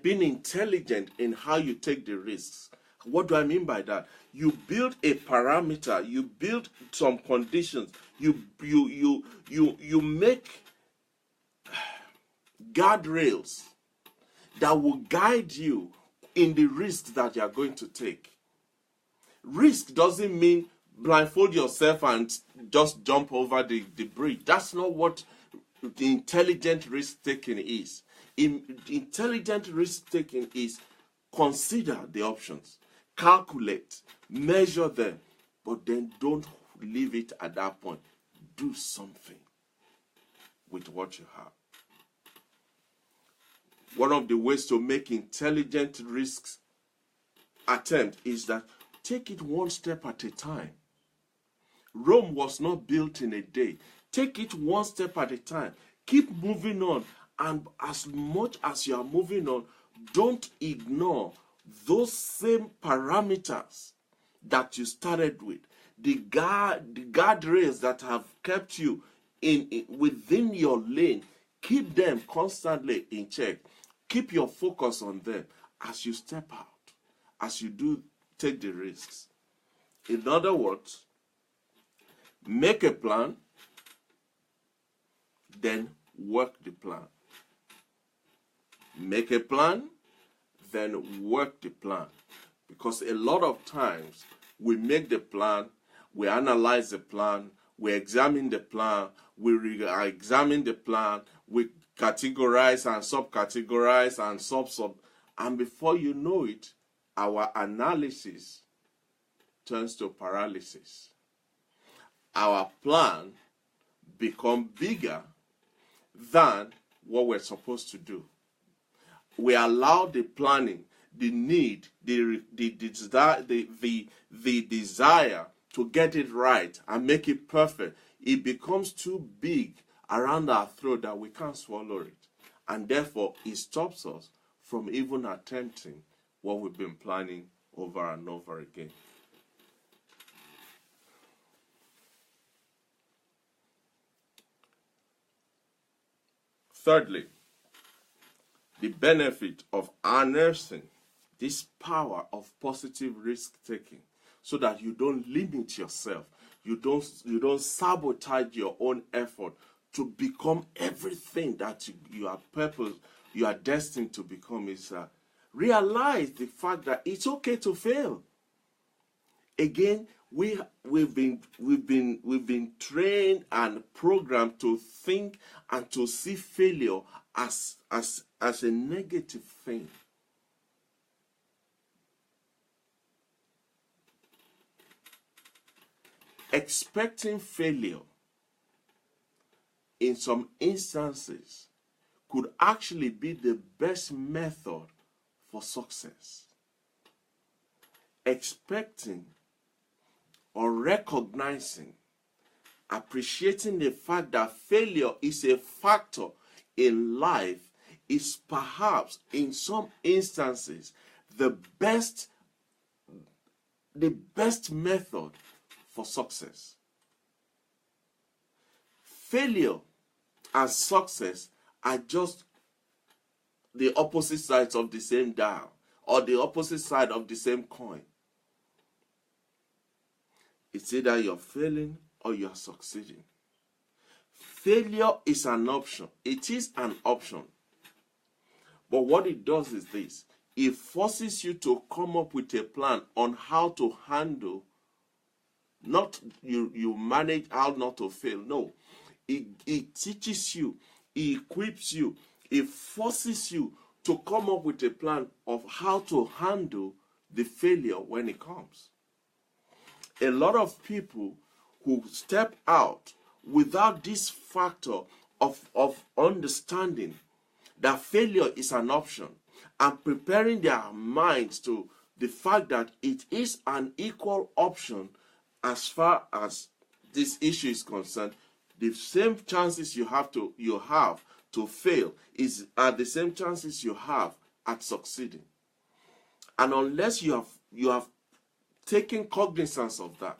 being intelligent in how you take the risks. What do I mean by that? You build a parameter, you build some conditions, you make guardrails that will guide you in the risks that you are going to take. Risk doesn't mean blindfold yourself and just jump over the bridge. That's not what the intelligent risk-taking is. Intelligent risk-taking is consider the options, calculate, measure them, but then don't leave it at that point. Do something with what you have. One of the ways to make intelligent risks attempt is that take it one step at a time. Rome was not built in a day. Take it one step at a time. Keep moving on. And as much as you are moving on, don't ignore those same parameters that you started with. The guardrails that have kept you within your lane. Keep them constantly in check. Keep your focus on them as you step out, as you do take the risks. In other words, make a plan, then work the plan. Make a plan, then work the plan. Because a lot of times we make the plan, we analyze the plan, we examine the plan, we examine the plan, we categorize and subcategorize and sub, and before you know it, our analysis turns to paralysis. Our plan becomes bigger than what we're supposed to do. We allow the planning, the need, the desire to get it right and make it perfect. It becomes too big around our throat that we can't swallow it. And therefore, it stops us from even attempting what we've been planning over and over again. Thirdly, the benefit of harnessing this power of positive risk-taking so that you don't limit yourself. You don't sabotage your own effort to become everything that you are destined to become. Is realize the fact that it's okay to fail. Again, we've been trained and programmed to think and to see failure as a negative thing. Expecting failure in some instances could actually be the best method for success. Expecting or recognizing, appreciating the fact that failure is a factor in life is perhaps in some instances the best method for success. Failure and success are just the opposite sides of the same dial, or the opposite side of the same coin. It's either you're failing or you're succeeding. Failure is an option. It is an option. But what it does is this. It forces you to come up with a plan on how to handle, not you manage how not to fail. No. It teaches you, it equips you, it forces you to come up with a plan of how to handle the failure when it comes. A lot of people who step out without this factor of understanding that failure is an option and preparing their minds to the fact that it is an equal option as far as this issue is concerned, the same chances you have to fail are the same chances you have at succeeding. And unless you have taken cognizance of that,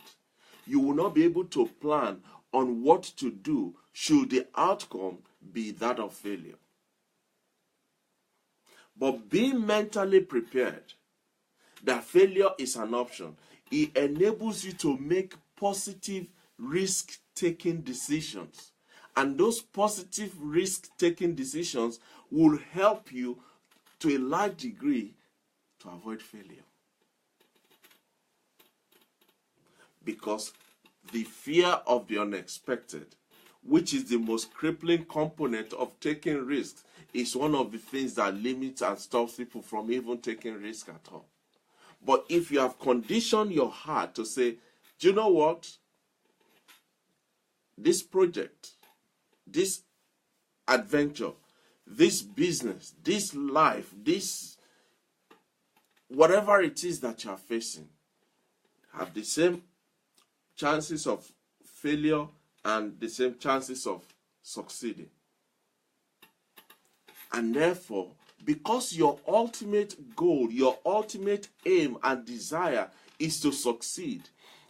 you will not be able to plan on what to do should the outcome be that of failure. But being mentally prepared that failure is an option, it enables you to make positive risk-taking decisions. And those positive risk-taking decisions will help you to a large degree to avoid failure. Because the fear of the unexpected, which is the most crippling component of taking risks, is one of the things that limits and stops people from even taking risk at all. But if you have conditioned your heart to say, do you know what? This project, this adventure, this business, this life, this whatever it is that you are facing, have the same chances of failure and the same chances of succeeding. And therefore, because your ultimate goal, your ultimate aim and desire is to succeed,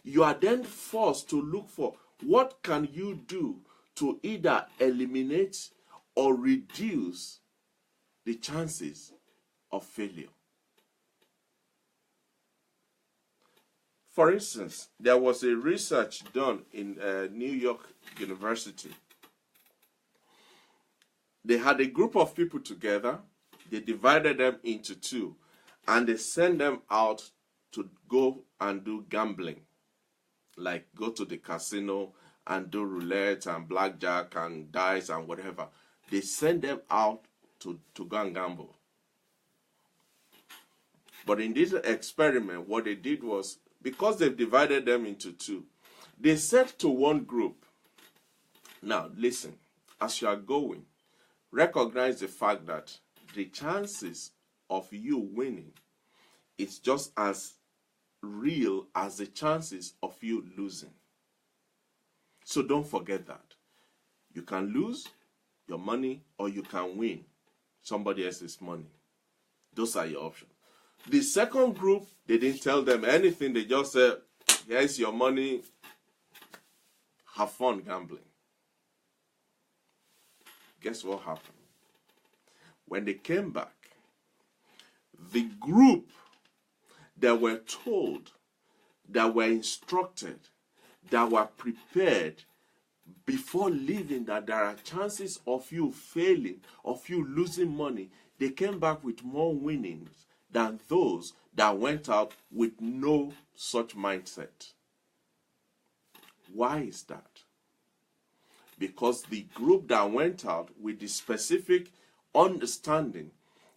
you are then forced to look for what can you do to either eliminate or reduce the chances of failure. For instance, there was a research done in New York University. They had a group of people together. They divided them into two, and they sent them out to go and do gambling, like go to the casino and do roulette and blackjack and dice and whatever. They sent them out to go and gamble. But in this experiment, what they did was because they've divided them into two, they said to one group, now listen, as you are going, recognize the fact that the chances of you winning is just as real as the chances of you losing. So don't forget that. You can lose your money or you can win somebody else's money. Those are your options. The second group, they didn't tell them anything. They just said, here's your money. Have fun gambling. Guess what happened? When they came back, the group that were told, that were instructed, that were prepared before leaving that there are chances of you failing, of you losing money, they came back with more winnings than those that went out with no such mindset. Why is that? Because the group that went out with the specific understanding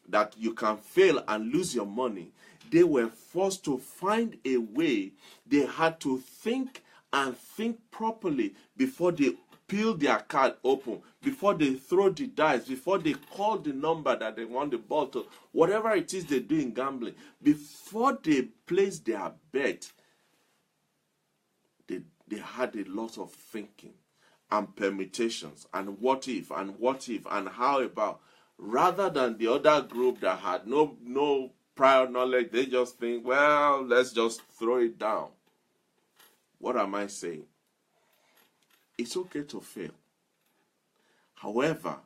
that you can fail and lose your money, they were forced to find a way. They had to think and think properly before they peel their card open, before they throw the dice, before they call the number that they want the ball to, whatever it is they do in gambling, before they place their bet, they had a lot of thinking and permutations and what if and how about, rather than the other group that had no prior knowledge. They just think, well, let's just throw it down. What am I saying? It's okay to fail. However,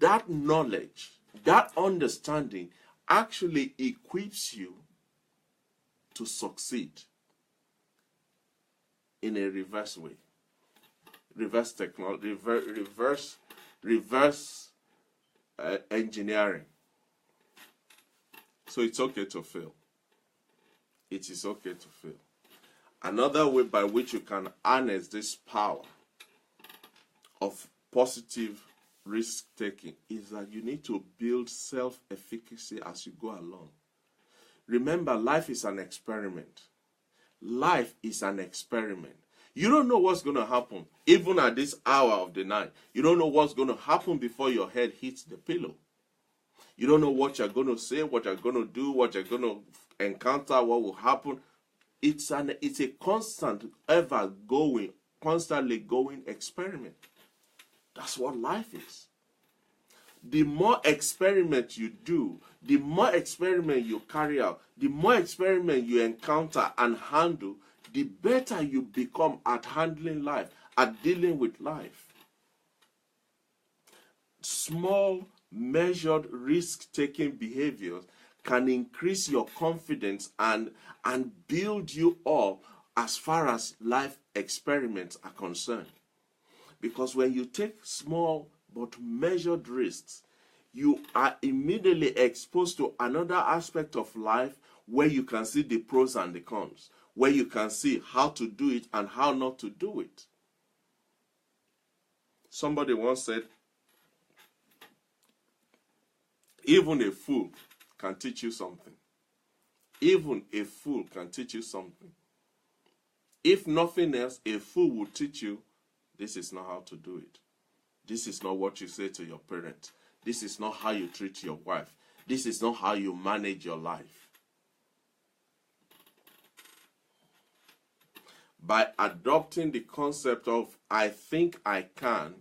that knowledge, that understanding actually equips you to succeed in a reverse way. Reverse technology, reverse engineering. So it's okay to fail. It is okay to fail. Another way by which you can harness this power of positive risk-taking is that you need to build self-efficacy as you go along. Remember, life is an experiment. Life is an experiment. You don't know what's going to happen, even at this hour of the night. You don't know what's going to happen before your head hits the pillow. You don't know what you're going to say, what you're going to do, what you're going to encounter, what will happen. It's a constant, ever-going, constantly going experiment. That's what life is. The more experiment you do, the more experiment you carry out, the more experiment you encounter and handle, the better you become at handling life, at dealing with life. Small, measured, risk-taking behaviors can increase your confidence and build you up as far as life experiments are concerned. Because when you take small but measured risks, you are immediately exposed to another aspect of life where you can see the pros and the cons, where you can see how to do it and how not to do it. Somebody once said, even a fool can teach you something. Even a fool can teach you something. If nothing else, a fool will teach you, this is not how to do it. This is not what you say to your parents. This is not how you treat your wife. This is not how you manage your life. By adopting the concept of I think I can,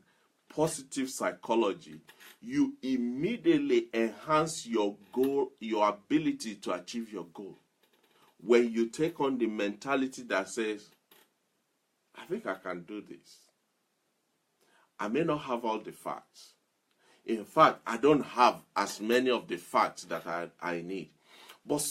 positive psychology, you immediately enhance your goal, your ability to achieve your goal. When you take on the mentality that says, I think I can do this. I may not have all the facts. In fact, I don't have as many of the facts that I need. But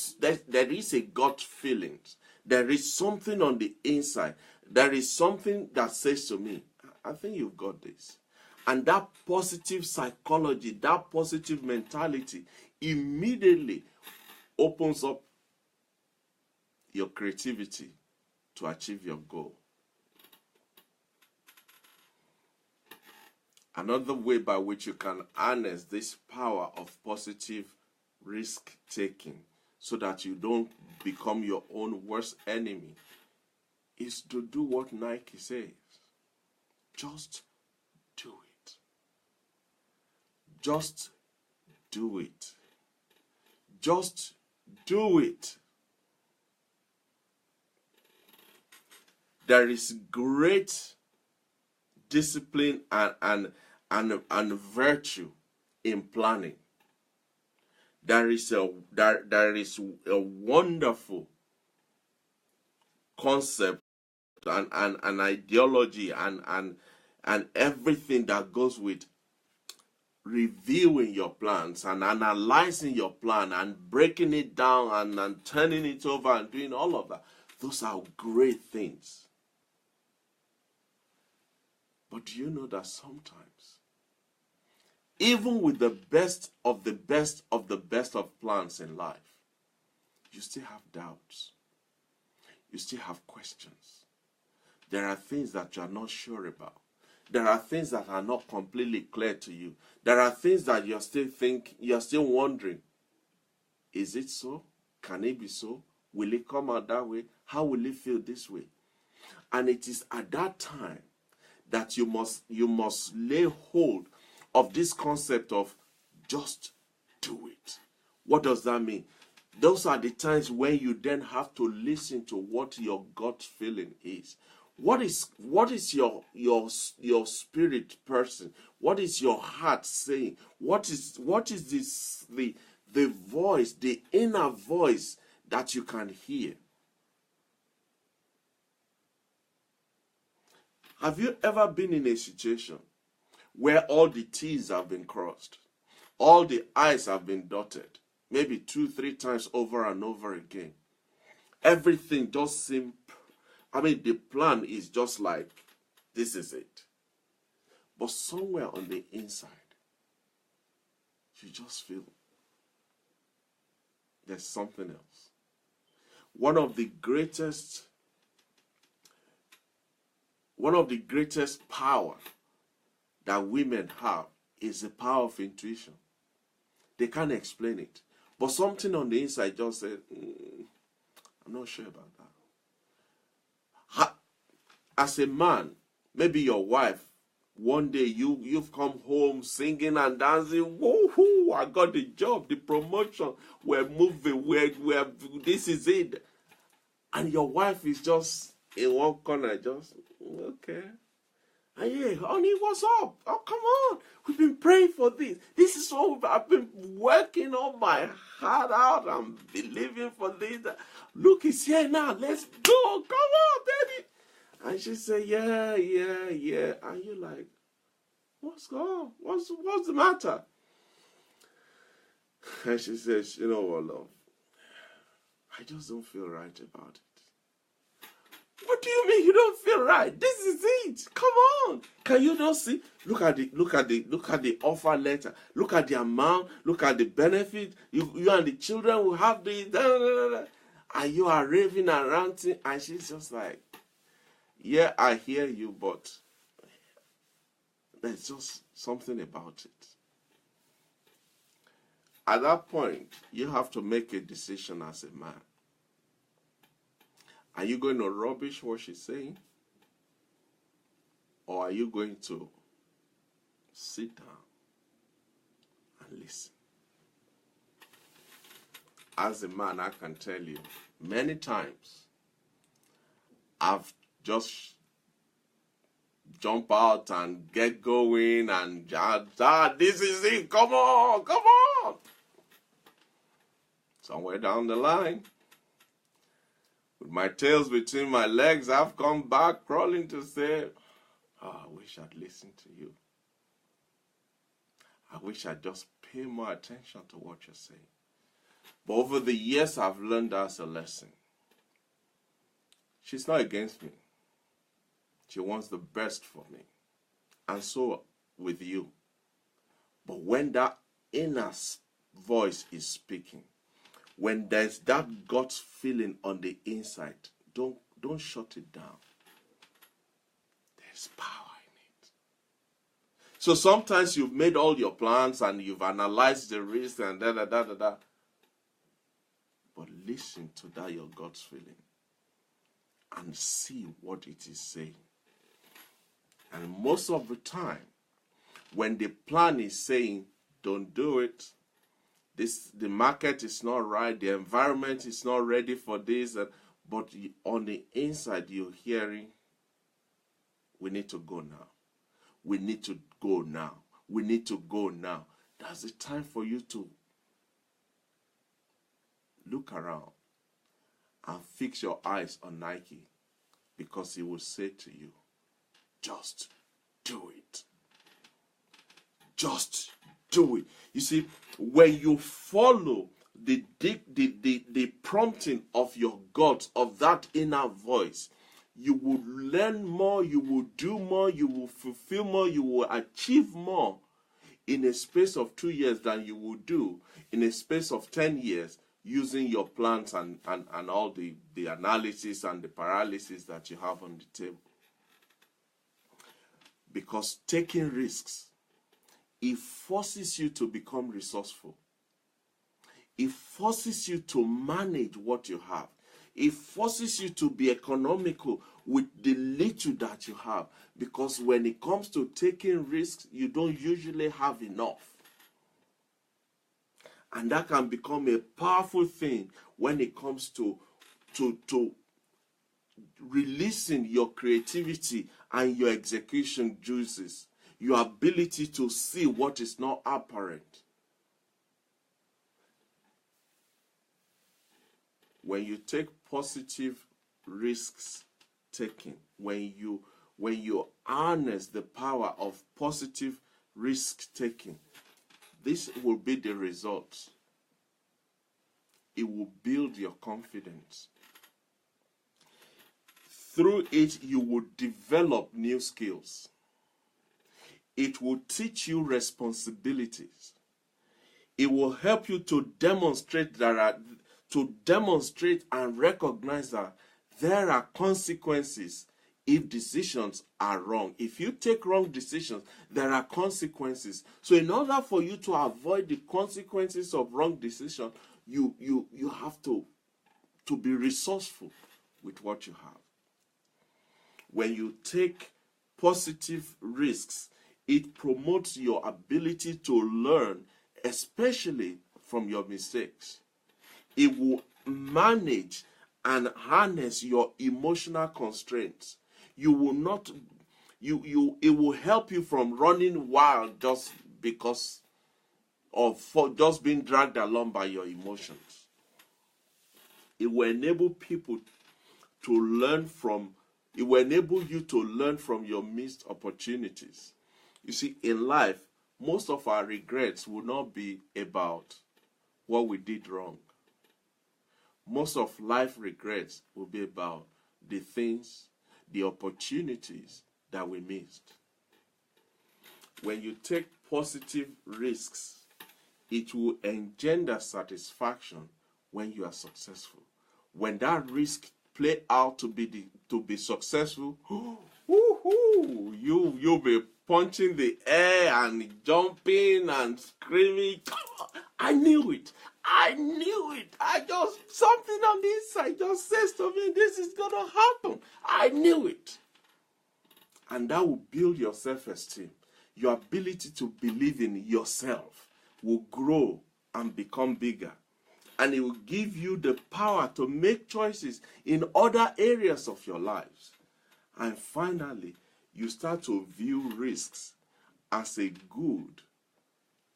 there is a gut feeling. There is something on the inside. There is something that says to me, I think you've got this. And that positive psychology, that positive mentality immediately opens up your creativity to achieve your goal. Another way by which you can harness this power of positive risk-taking so that you don't become your own worst enemy, is to do what Nike says. Just do it. Just do it. Just do it. There is great discipline and virtue in planning. There is a wonderful concept and ideology and everything that goes with reviewing your plans and analyzing your plan and breaking it down and turning it over and doing all of that. Those are great things. But do you know that sometimes, even with the best of the best of the best of plans in life, you still have doubts. You still have questions. There are things that you are not sure about. There are things that are not completely clear to you. There are things that you're still wondering. Is it so? Can it be so? Will it come out that way? How will it feel this way? And it is at that time that you must lay hold of this concept of just do it. What does that mean? Those are the times when you then have to listen to what your gut feeling is. What is your spirit person? What is your heart saying? What is this the voice, the inner voice that you can hear? Have you ever been in a situation where all the T's have been crossed, all the I's have been dotted, maybe 2-3 times over and over again? Everything just seems, the plan is just like, this is it. But somewhere on the inside, you just feel there's something else. One of the greatest power that women have is the power of intuition. They can't explain it. But something on the inside just said, I'm not sure about that. As a man, maybe your wife, one day you've come home singing and dancing. Woohoo! I got the job, the promotion. We're moving. We're this is it. And your wife is just in one corner, just okay. And yeah, honey, what's up? Oh, come on. We've been praying for this. This is what I've been working on my heart out. I'm believing for this. Look, it's here now. Let's go. Come on, baby. And she said, yeah. And you're like, what's going on? What's the matter? And she says, you know what, love? I just don't feel right about it. What do you mean you don't feel right? This is it. Come on. Can you not see? Look at the offer letter. Look at the amount. Look at the benefit. You and the children will have the and you are raving and ranting, and she's just like, yeah, I hear you, but there's just something about it. At that point, you have to make a decision as a man. Are you going to rubbish what she's saying? Or are you going to sit down and listen? As a man, I can tell you, many times, I've just jump out and get going and this is it, come on. Somewhere down the line, with my tails between my legs, I've come back crawling to say, I wish I'd listened to you. I wish I'd just pay more attention to what you're saying. But over the years, I've learned that's a lesson. She's not against me. She wants the best for me. And so with you. But when that inner voice is speaking, when there's that gut feeling on the inside, don't shut it down. There's power in it. So sometimes you've made all your plans and you've analyzed the risk and but listen to that your God's feeling and see what it is saying. And most of the time, when the plan is saying, don't do it, the market is not right, the environment is not ready for this, but on the inside you're hearing, we need to go now. We need to go now. We need to go now. That's the time for you to look around and fix your eyes on Nike, because he will say to you, just do it. Just do it. You see, when you follow the prompting of your God, of that inner voice, you will learn more, you will do more, you will fulfill more, you will achieve more in a space of 2 years than you will do in a space of 10 years using your plans and all the analysis and the paralysis that you have on the table. Because taking risks, it forces you to become resourceful. It forces you to manage what you have. It forces you to be economical with the little that you have. Because when it comes to taking risks, you don't usually have enough. And that can become a powerful thing when it comes to releasing your creativity and your execution juices, your ability to see what is not apparent. When you take positive risks taking, when you harness the power of positive risk taking, this will be the results. It will build your confidence. Through it, you will develop new skills. It will teach you responsibilities. It will help you to demonstrate and recognize that there are consequences if decisions are wrong. If you take wrong decisions, there are consequences. So in order for you to avoid the consequences of wrong decisions, you have to be resourceful with what you have. When you take positive risks, it promotes your ability to learn, especially from your mistakes. It will manage and harness your emotional constraints. You will not, it will help you from running wild just because for just being dragged along by your emotions. It will enable people to learn from, it will enable you to learn from your missed opportunities. You see, in life, most of our regrets will not be about what we did wrong. Most of life regrets will be about the things, the opportunities that we missed. When you take positive risks, it will engender satisfaction when you are successful. When that risk play out to be successful, you'll be punching the air and jumping and screaming. I knew it. I knew it. Something on the inside just says to me, this is going to happen. I knew it. And that will build your self-esteem. Your ability to believe in yourself will grow and become bigger. And it will give you the power to make choices in other areas of your lives. And finally, you start to view risks as a good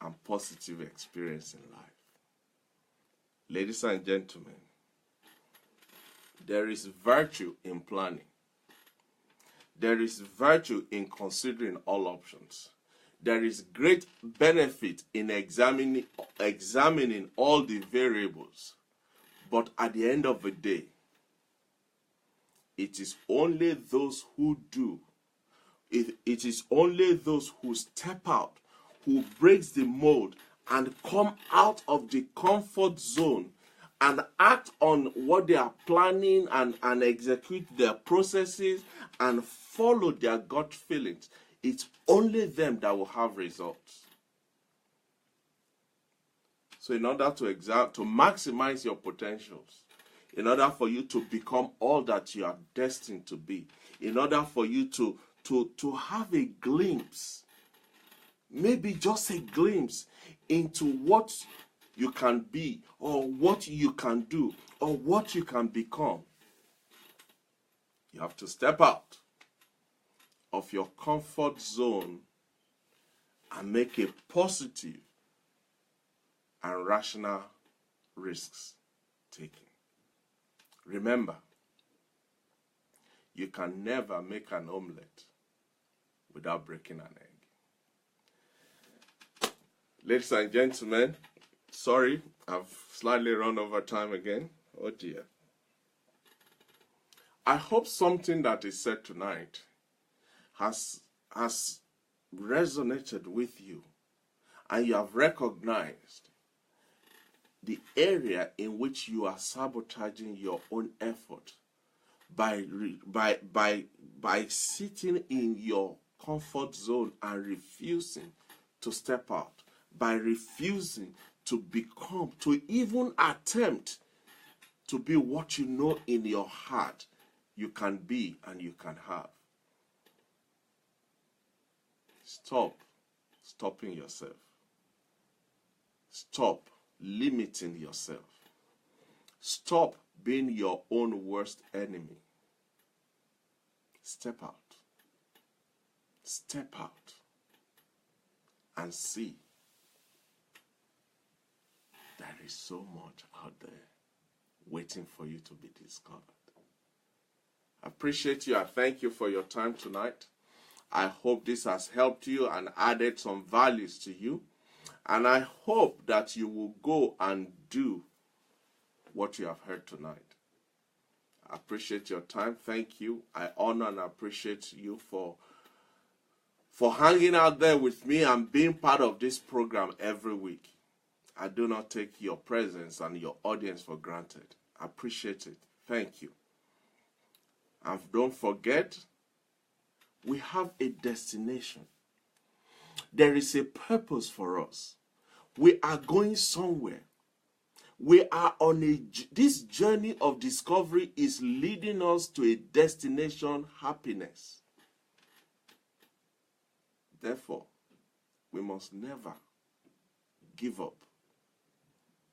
and positive experience in life. Ladies and gentlemen, there is virtue in planning. There is virtue in considering all options. There is great benefit in examining all the variables. But at the end of the day, it is only those who do. It is only those who step out, who breaks the mold and come out of the comfort zone and act on what they are planning and execute their processes and follow their gut feelings. It's only them that will have results. So in order to maximize your potentials, in order for you to become all that you are destined to be, in order for you to have a glimpse, maybe just a glimpse into what you can be, or what you can do, or what you can become, you have to step out of your comfort zone and make a positive and rational risks taking. Remember, you can never make an omelette without breaking an egg. Ladies and gentlemen, sorry, I've slightly run over time again. Oh dear. I hope something that is said tonight has resonated with you, and you have recognized the area in which you are sabotaging your own effort by sitting in your comfort zone and refusing to step out, by refusing to become, to even attempt to be what you know in your heart you can be and you can have. Stop stopping yourself. Stop limiting yourself. Stop being your own worst enemy. Step out. Step out and see there is so much out there waiting for you to be discovered. I appreciate you. I thank you for your time tonight. I hope this has helped you and added some values to you. And I hope that you will go and do what you have heard tonight. I appreciate your time. Thank you. I honor and appreciate you for hanging out there with me and being part of this program every week. I do not take your presence and your audience for granted. I appreciate it. Thank you. And don't forget, we have a destination. There is a purpose for us. We are going somewhere. We are on this journey of discovery is leading us to a destination happiness. Therefore, we must never give up.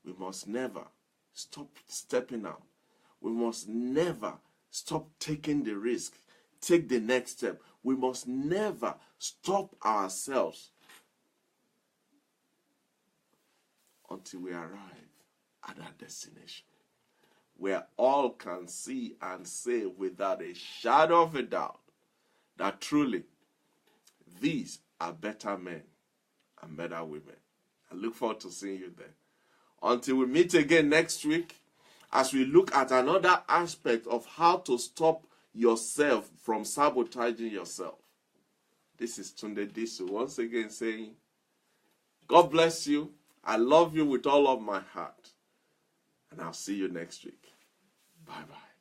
We must never stop stepping out. We must never stop taking the risk. Take the next step. We must never stop ourselves until we arrive at our destination, where all can see and say without a shadow of a doubt that truly these are better men and better women. I look forward to seeing you there. Until we meet again next week, as we look at another aspect of how to stop yourself from sabotaging yourself. This is Tunde Disu once again saying, God bless you. I love you with all of my heart. And I'll see you next week. Bye-bye.